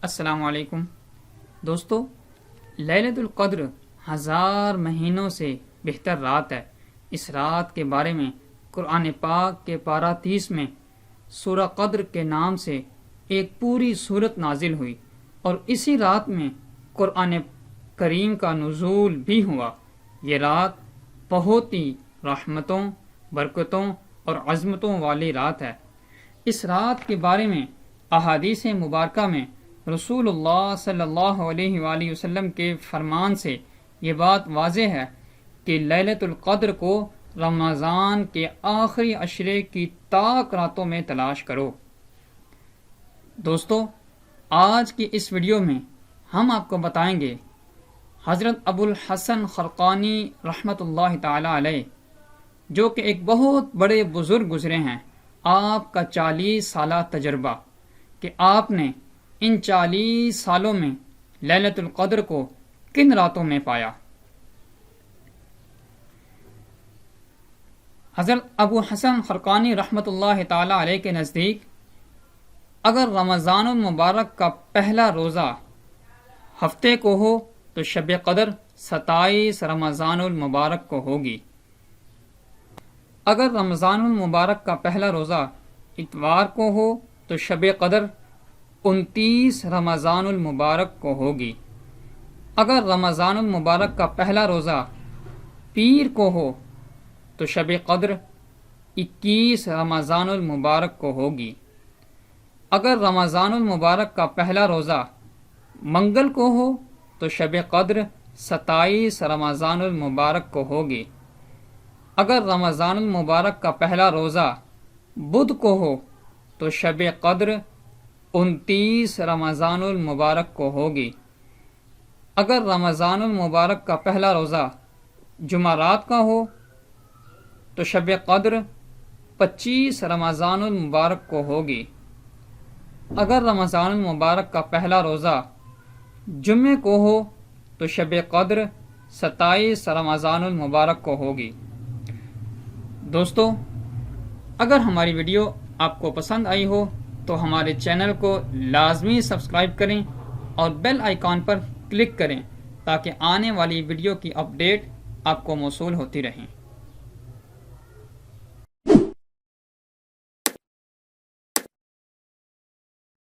السلام علیکم دوستو، لیلۃ القدر 1000 مہینوں سے بہتر رات ہے۔ اس رات کے بارے میں قرآن پاک کے پارہ 30 میں سورہ قدر کے نام سے ایک پوری سورت نازل ہوئی، اور اسی رات میں قرآن کریم کا نزول بھی ہوا۔ یہ رات بہت ہی رحمتوں، برکتوں اور عظمتوں والی رات ہے۔ اس رات کے بارے میں احادیث مبارکہ میں رسول اللہ صلی اللہ علیہ وآلہ وسلم کے فرمان سے یہ بات واضح ہے کہ لیلۃ القدر کو رمضان کے آخری عشرے کی طاق راتوں میں تلاش کرو۔ دوستو، آج کی اس ویڈیو میں ہم آپ کو بتائیں گے حضرت ابو الحسن خرقانی رحمۃ اللہ تعالی علیہ، جو کہ ایک بہت بڑے بزرگ گزرے ہیں، آپ کا 40 سالہ تجربہ کہ آپ نے ان 40 سالوں میں لیلۃ القدر کو کن راتوں میں پایا۔ حضرت ابو حسن خرقانی رحمۃ اللہ تعالی علیہ کے نزدیک اگر رمضان المبارک کا پہلا روزہ ہفتے کو ہو تو شب قدر 27 رمضان المبارک کو ہوگی۔ اگر رمضان المبارک کا پہلا روزہ اتوار کو ہو تو شب قدر 29 رمضان المبارک کو ہوگی۔ اگر رمضان المبارک کا پہلا روزہ پیر کو ہو تو شب قدر 21 رمضان المبارک کو ہوگی۔ اگر رمضان المبارک کا پہلا روزہ منگل کو ہو تو شب قدر 27 رمضان المبارک کو ہوگی۔ اگر رمضان المبارک کا پہلا روزہ بدھ کو ہو تو شب قدر 29 رمضان المبارک کو ہوگی۔ اگر رمضان المبارک کا پہلا روزہ جمعرات کا ہو تو شب قدر 25 رمضان المبارک کو ہوگی۔ اگر رمضان المبارک کا پہلا روزہ جمعے کو ہو تو شب قدر 27 رمضان المبارک کو ہوگی۔ دوستو، اگر ہماری ویڈیو آپ کو پسند آئی ہو تو ہمارے چینل کو لازمی سبسکرائب کریں اور بیل آئیکن پر کلک کریں تاکہ آنے والی ویڈیو کی اپڈیٹ آپ کو موصول ہوتی رہیں۔